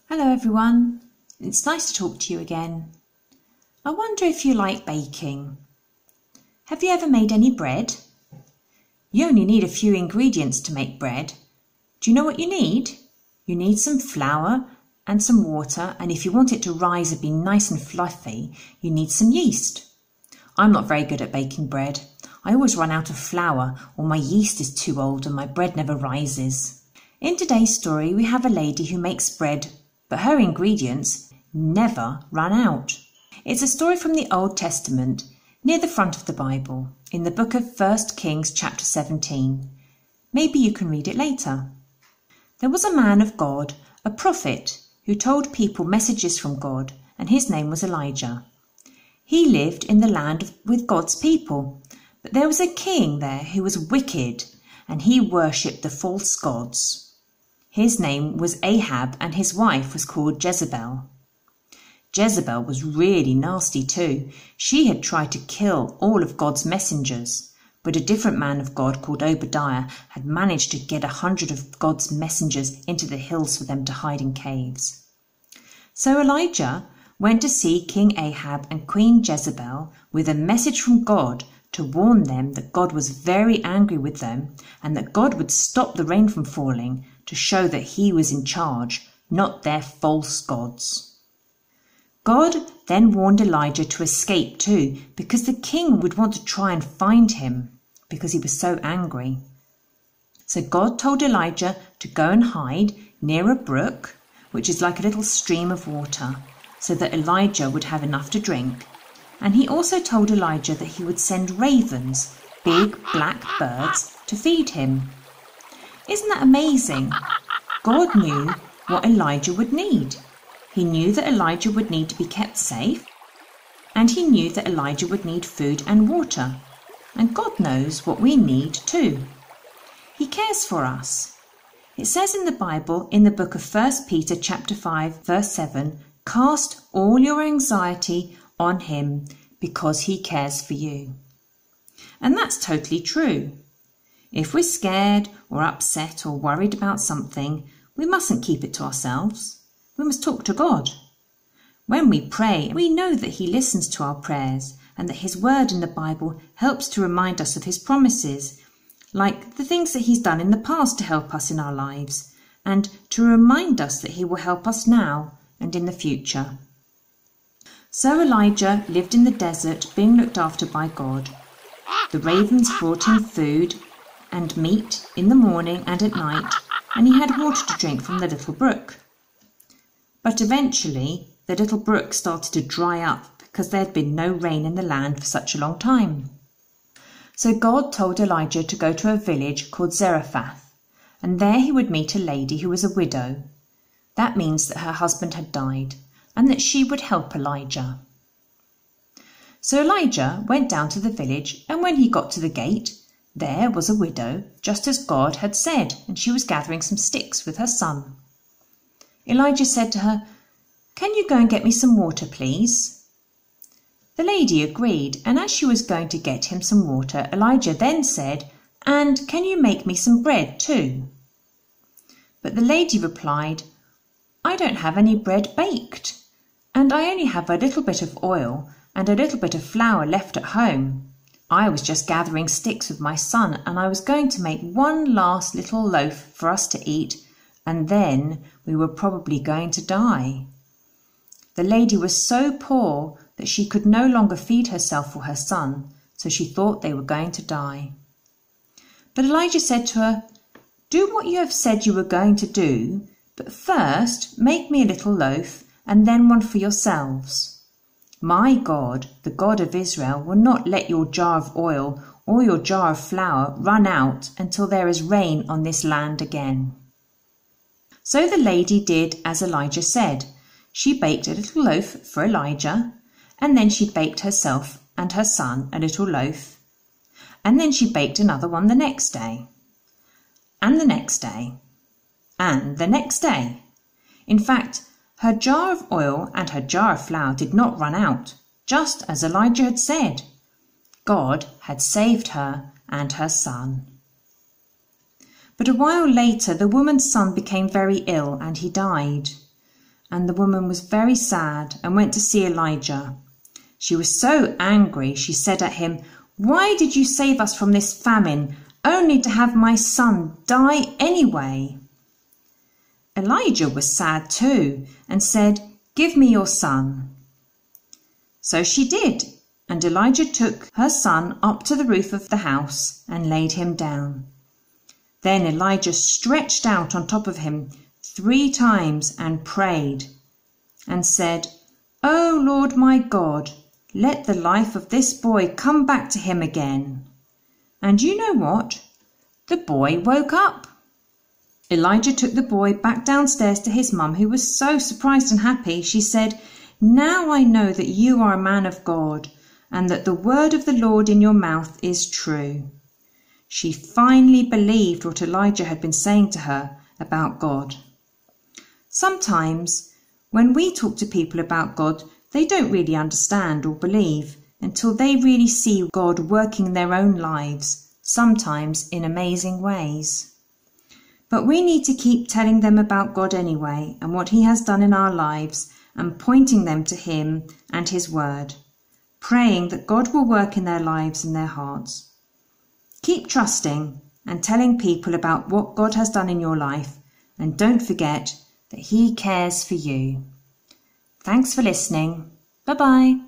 Hello everyone, it's nice to talk to you again. I wonder if you like baking. Have you ever made any bread? You only need a few ingredients to make bread. Do you know what you need? You need some flour and some water, and if you want it to rise and be nice and fluffy, you need some yeast. I'm not very good at baking bread. I always run out of flour, or my yeast is too old and my bread never rises. In today's story, we have a lady who makes bread, but her ingredients never run out. It's a story from the Old Testament, near the front of the Bible, in the book of 1 Kings chapter 17. Maybe you can read it later. There was a man of God, a prophet, who told people messages from God, and his name was Elijah. He lived in the land with God's people, but there was a king there who was wicked, and he worshipped the false gods. His name was Ahab, and his wife was called Jezebel. Jezebel was really nasty too. She had tried to kill all of God's messengers, but a different man of God called Obadiah had managed to get 100 of God's messengers into the hills for them to hide in caves. So Elijah went to see King Ahab and Queen Jezebel with a message from God to warn them that God was very angry with them and that God would stop the rain from falling, to show that he was in charge, not their false gods. God then warned Elijah to escape too, because the king would want to try and find him, because he was so angry. So God told Elijah to go and hide near a brook, which is like a little stream of water, so that Elijah would have enough to drink. And he also told Elijah that he would send ravens, big black birds, to feed him. Isn't that amazing? God knew what Elijah would need. He knew that Elijah would need to be kept safe, and he knew that Elijah would need food and water. And God knows what we need too. He cares for us. It says in the Bible, in the book of 1 Peter chapter 5, verse 7, "Cast all your anxiety on him because he cares for you." And that's totally true. If we're scared or upset or worried about something, we mustn't keep it to ourselves. We must talk to God. When we pray, we know that he listens to our prayers and that his word in the Bible helps to remind us of his promises, like the things that he's done in the past to help us in our lives, and to remind us that he will help us now and in the future. So Elijah lived in the desert, being looked after by God. The ravens brought him food and meat in the morning and at night, and he had water to drink from the little brook. But eventually the little brook started to dry up because there had been no rain in the land for such a long time. So God told Elijah to go to a village called Zarephath, and there he would meet a lady who was a widow. That means that her husband had died, and that she would help Elijah. So Elijah went down to the village, and when he got to the gate, there was a widow, just as God had said, and she was gathering some sticks with her son. Elijah said to her, "Can you go and get me some water, please?" The lady agreed, and as she was going to get him some water, Elijah then said, "And can you make me some bread too?" But the lady replied, "I don't have any bread baked, and I only have a little bit of oil and a little bit of flour left at home. I was just gathering sticks with my son, and I was going to make one last little loaf for us to eat, and then we were probably going to die." The lady was so poor that she could no longer feed herself or her son, so she thought they were going to die. But Elijah said to her, "Do what you have said you were going to do, but first make me a little loaf and then one for yourselves. My God, the God of Israel, will not let your jar of oil or your jar of flour run out until there is rain on this land again." So the lady did as Elijah said. She baked a little loaf for Elijah, and then she baked herself and her son a little loaf, and then she baked another one the next day, and the next day, and the next day. In fact, her jar of oil and her jar of flour did not run out, just as Elijah had said. God had saved her and her son. But a while later, the woman's son became very ill and he died. and the woman was very sad and went to see Elijah. She was so angry, she said at him, "Why did you save us from this famine, only to have my son die anyway?" Elijah was sad too and said, "Give me your son." So she did, and Elijah took her son up to the roof of the house and laid him down. Then Elijah stretched out on top of him 3 times and prayed and said, "O Lord my God, let the life of this boy come back to him again." And you know what? The boy woke up. Elijah took the boy back downstairs to his mum, who was so surprised and happy. She said, "Now I know that you are a man of God, and that the word of the Lord in your mouth is true." She finally believed what Elijah had been saying to her about God. Sometimes, when we talk to people about God, they don't really understand or believe until they really see God working in their own lives, sometimes in amazing ways. But we need to keep telling them about God anyway and what He has done in our lives and pointing them to Him and His Word, praying that God will work in their lives and their hearts. Keep trusting and telling people about what God has done in your life, and don't forget that He cares for you. Thanks for listening. Bye-bye.